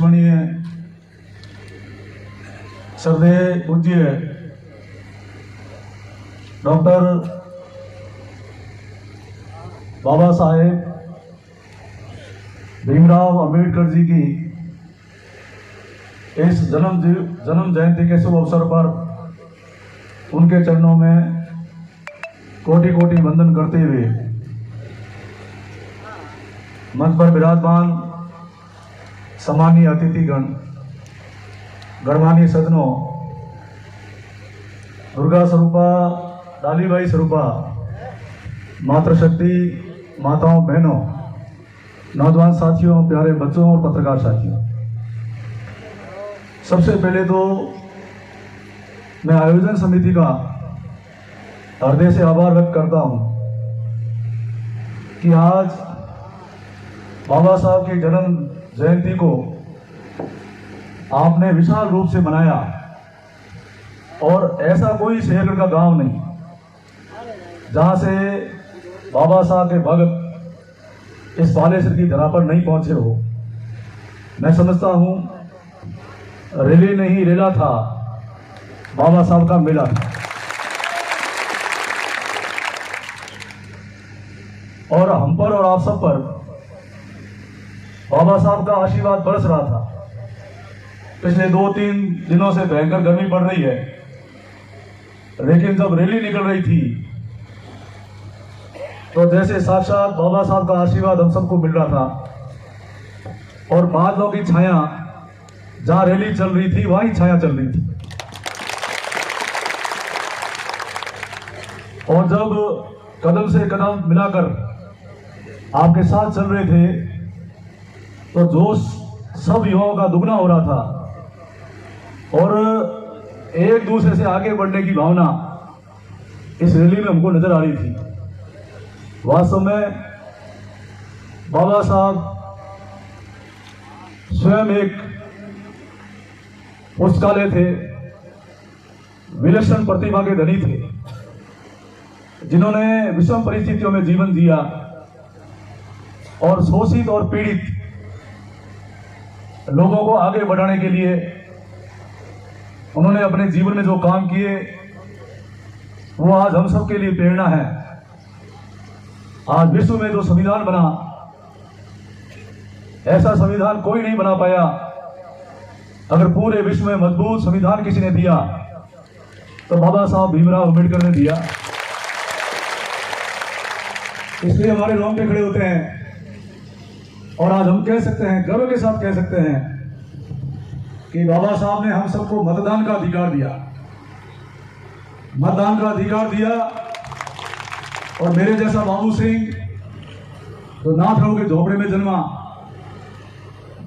अध्यक्षमणीय श्रद्धेय पूज्य डॉक्टर बाबा साहेब भीमराव अंबेडकर जी की इस जन्म जयंती के शुभ अवसर पर उनके चरणों में कोटि कोटि वंदन करते हुए मंच पर विराजमान सम्मानीय अतिथिगण, गणमान्य सदनों, दुर्गा स्वरूपा, डालीबाई स्वरूपा, मातृशक्ति, माताओं, बहनों, नौजवान साथियों, प्यारे बच्चों और पत्रकार साथियों, सबसे पहले तो मैं आयोजन समिति का हृदय से आभार व्यक्त करता हूं कि आज बाबा साहब की जन्म जयंती को आपने विशाल रूप से मनाया और ऐसा कोई शहर का गांव नहीं जहां से बाबा साहब के भगत इस बालेश्वर की धरा पर नहीं पहुंचे हो। मैं समझता हूं रैली नहीं रेला था, बाबा साहब का मेला था। और हम पर और आप सब पर बाबा साहब का आशीर्वाद बरस रहा था। पिछले 2-3 दिनों से भयंकर गर्मी पड़ रही है, लेकिन जब रैली निकल रही थी तो जैसे साक्षात बाबा साहब का आशीर्वाद हम सबको मिल रहा था और बादलों की छाया जहां रैली चल रही थी वहीं छाया चल रही थी। और जब कदम से कदम मिलाकर आपके साथ चल रहे थे तो जोश सब युवाओं का दुगना हो रहा था और एक दूसरे से आगे बढ़ने की भावना इस रैली में हमको नजर आ रही थी। वास्तव में बाबा साहब स्वयं एक पुस्तकालय थे, विलक्षण प्रतिभा के धनी थे, जिन्होंने विषम परिस्थितियों में जीवन जिया और शोषित और पीड़ित लोगों को आगे बढ़ाने के लिए उन्होंने अपने जीवन में जो काम किए वो आज हम सब के लिए प्रेरणा है। आज विश्व में जो संविधान बना, ऐसा संविधान कोई नहीं बना पाया। अगर पूरे विश्व में मजबूत संविधान किसी ने दिया तो बाबा साहब भीमराव अंबेडकर ने दिया। इसलिए हमारे रोंगटे खड़े होते हैं और आज हम कह सकते हैं, गर्व के साथ कह सकते हैं कि बाबा साहब ने हम सबको मतदान का अधिकार दिया, मतदान का अधिकार दिया। और मेरे जैसा बाबू सिंह तो नाथराव के झोपड़े में जन्मा,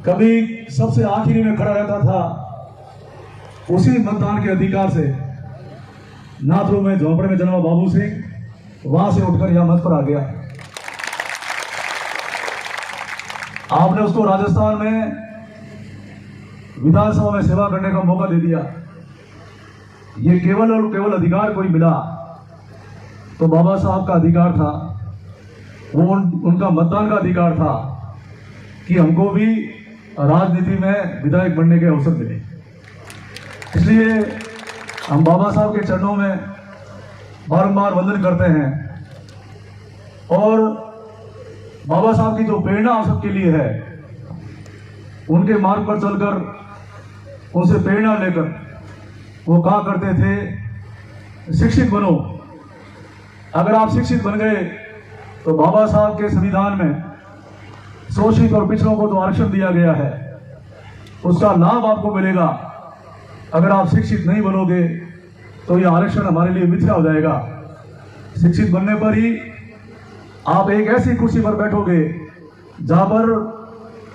कभी सबसे आखिरी में खड़ा रहता था। उसी मतदान के अधिकार से नाथराव में झोपड़े में जन्मा बाबू सिंह वहां से उठकर यहां मंच पर आ गया। आपने उसको राजस्थान में विधानसभा में सेवा करने का मौका दे दिया। ये केवल और केवल अधिकार कोई मिला तो बाबा साहब का अधिकार था, वो उनका मतदान का अधिकार था कि हमको भी राजनीति में विधायक बनने के अवसर मिले। इसलिए हम बाबा साहब के चरणों में बारंबार वंदन करते हैं और बाबा साहब की जो प्रेरणा आप सबके लिए है, उनके मार्ग पर चलकर उनसे प्रेरणा लेकर वो कहा करते थे, शिक्षित बनो। अगर आप शिक्षित बन गए तो बाबा साहब के संविधान में शोषित और पिछड़ों को जो आरक्षण दिया गया है उसका लाभ आपको मिलेगा। अगर आप शिक्षित नहीं बनोगे तो यह आरक्षण हमारे लिए मिथ्या हो जाएगा। शिक्षित बनने पर ही आप एक ऐसी कुर्सी पर बैठोगे जहां पर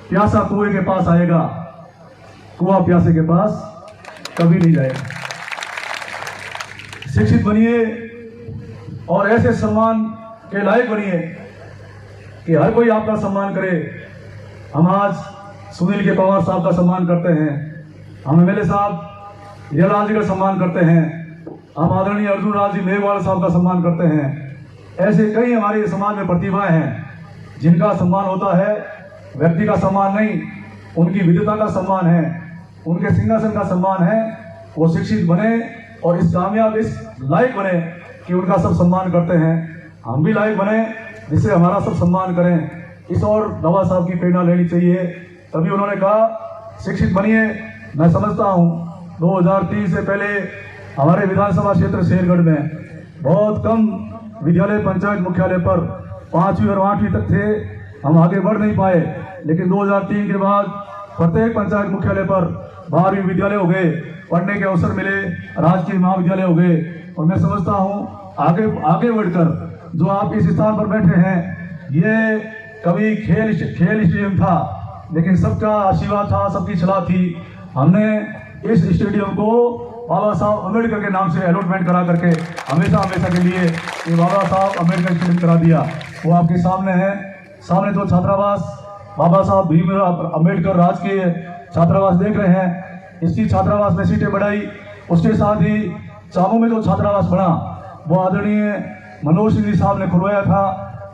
प्यासा कुएं के पास आएगा, कुआं प्यासे के पास कभी नहीं जाएगा। शिक्षित बनिए और ऐसे सम्मान के लायक बनिए कि हर कोई आपका सम्मान करे। हम आज सुनील के पवार साहब का सम्मान करते हैं, हम एमएलए साहब रियालाल जी का सम्मान करते हैं, हम आदरणीय अर्जुन राज जी मेघवाल साहब का सम्मान करते हैं। ऐसे कई हमारे समाज में प्रतिभाएं हैं जिनका सम्मान होता है, व्यक्ति का सम्मान नहीं। उनकी विद्वता का सम्मान है, उनके सिंहासन का सम्मान है। वो शिक्षित बने और इस कामयाब, इस लायक बने कि उनका सब सम्मान करते हैं। हम भी लायक बने जिससे हमारा सब सम्मान करें। इस और बाबा साहब की प्रेरणा लेनी चाहिए। तभी उन्होंने कहा शिक्षित बनिए। मैं समझता हूँ 2003 से पहले हमारे विधानसभा क्षेत्र शेरगढ़ में बहुत कम विद्यालय, पंचायत मुख्यालय पर 5वीं और 8वीं तक थे। हम आगे बढ़ नहीं पाए, लेकिन 2003 के बाद प्रत्येक पंचायत मुख्यालय पर 12वीं विद्यालय हो गए, पढ़ने के अवसर मिले, राजकीय महाविद्यालय हो गए। और मैं समझता हूँ आगे बढ़कर जो आप इस स्थान पर बैठे हैं, ये कभी खेल स्टेडियम था, लेकिन सबका आशीर्वाद था, सबकी सलाह थी। हमने इस स्टेडियम को बाबा साहब अम्बेडकर के नाम से अलॉटमेंट करा करके हमेशा के लिए ये बाबा साहब अम्बेडकर स्टेडियम करा दिया। वो आपके सामने है। सामने जो छात्रावास बाबा साहब भीमराव अम्बेडकर राजकीय छात्रावास देख रहे हैं, इसकी छात्रावास में सीटें बढ़ाई। उसके साथ ही चामू में जो छात्रावास बना वो आदरणीय मनोज सिंह जी साहब ने खुलवाया था।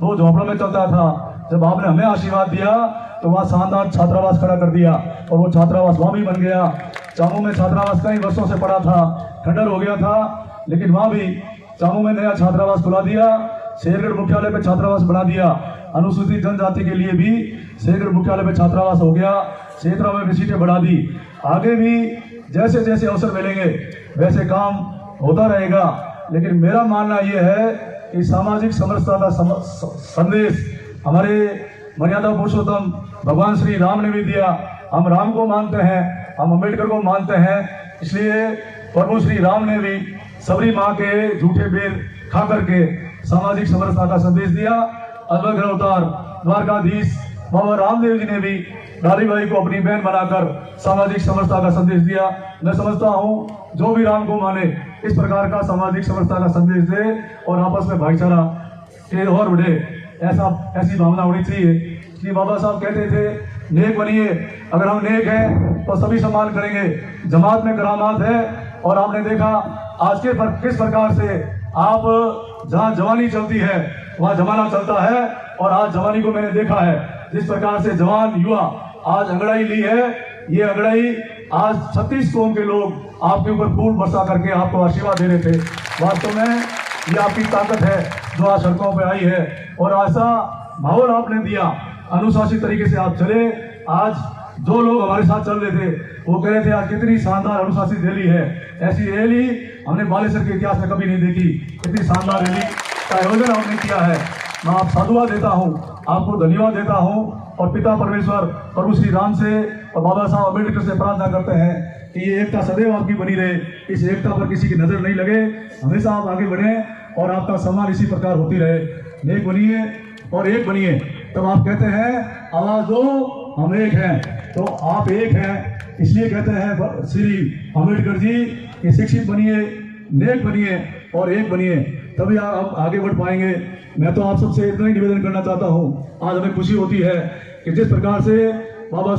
2 झोपड़ों में चलता था। जब आपने हमें आशीर्वाद दिया तो वहाँ शानदार छात्रावास खड़ा कर दिया और वो छात्रावास वहाँ भी बन गया। चामू में छात्रावास कई वर्षों से पड़ा था, खंडर हो गया था, लेकिन वहाँ भी चामू में नया छात्रावास खुला दिया। शेरगढ़ मुख्यालय पे छात्रावास बना दिया। अनुसूचित जनजाति के लिए भी शेरगढ़ मुख्यालय पे छात्रावास हो गया। क्षेत्रों में भी सीटें बढ़ा दी। आगे भी जैसे जैसे अवसर मिलेंगे वैसे काम होता रहेगा। लेकिन मेरा मानना यह है कि सामाजिक समरसता का संदेश हमारे मर्यादा पुरुषोत्तम भगवान श्री राम ने भी दिया। हम राम को मानते हैं, हम अम्बेडकर को मानते हैं, इसलिए प्रभु श्री राम ने भी सबरी माँ के झूठे बेर खा करके सामाजिक समरसता का संदेश दिया। अलग अवतार द्वारकाधीश बाबा रामदेव जी ने भी डालीबाई को अपनी बहन बनाकर सामाजिक समरसता का संदेश दिया। मैं समझता हूँ जो भी राम को माने इस प्रकार का सामाजिक समरसता का संदेश दे और आपस में भाईचारा के और बढ़े, ऐसी भावना होनी चाहिए। कि बाबा साहब कहते थे नेक बनिए। अगर हम नेक हैं तो सभी सम्मान करेंगे। जमात में करामात है और आपने देखा आज के किस प्रकार से आप जहाँ जवानी चलती है वहाँ जमाना चलता है। और आज जवानी को मैंने देखा है जिस प्रकार से जवान युवा आज अंगड़ाई ली है। ये अंगड़ाई आज 36 कौम के लोग आपके ऊपर फूल बरसा करके आपको आशीर्वाद दे रहे थे। वास्तव में ये आपकी ताकत है जो आज सड़कों पे आई है और ऐसा माहौल आपने दिया। अनुशासित तरीके से आप चले। आज जो लोग हमारे साथ चल रहे थे वो कह रहे थे आज कितनी शानदार अनुशासित रैली है। ऐसी रैली हमने बालेश्वर के इतिहास में कभी नहीं देखी। इतनी शानदार रैली का आयोजन हमने किया है। मैं आप साधुवाद देता हूँ, आपको धन्यवाद देता हूँ और पिता परमेश्वर प्रभु श्री राम से और बाबा साहब अम्बेडकर से प्रार्थना करते हैं कि ये एकता सदैव आपकी बनी रहे। इस एकता पर किसी की नजर नहीं लगे। हमेशा आप आगे बढ़े और आपका सम्मान इसी प्रकार होती रहे। नेक बनिए और एक बनिए। तब आप कहते हैं आवाज दो हम एक हैं, तो आप एक हैं। इसलिए कहते हैं श्री अम्बेडकर जी कि शिक्षित बनिए, नेक बनिए और एक बनिए, तभी आप आगे बढ़ पाएंगे। मैं तो आप सबसे इतना ही निवेदन करना चाहता हूँ। आज हमें खुशी होती है कि जिस प्रकार से बाबा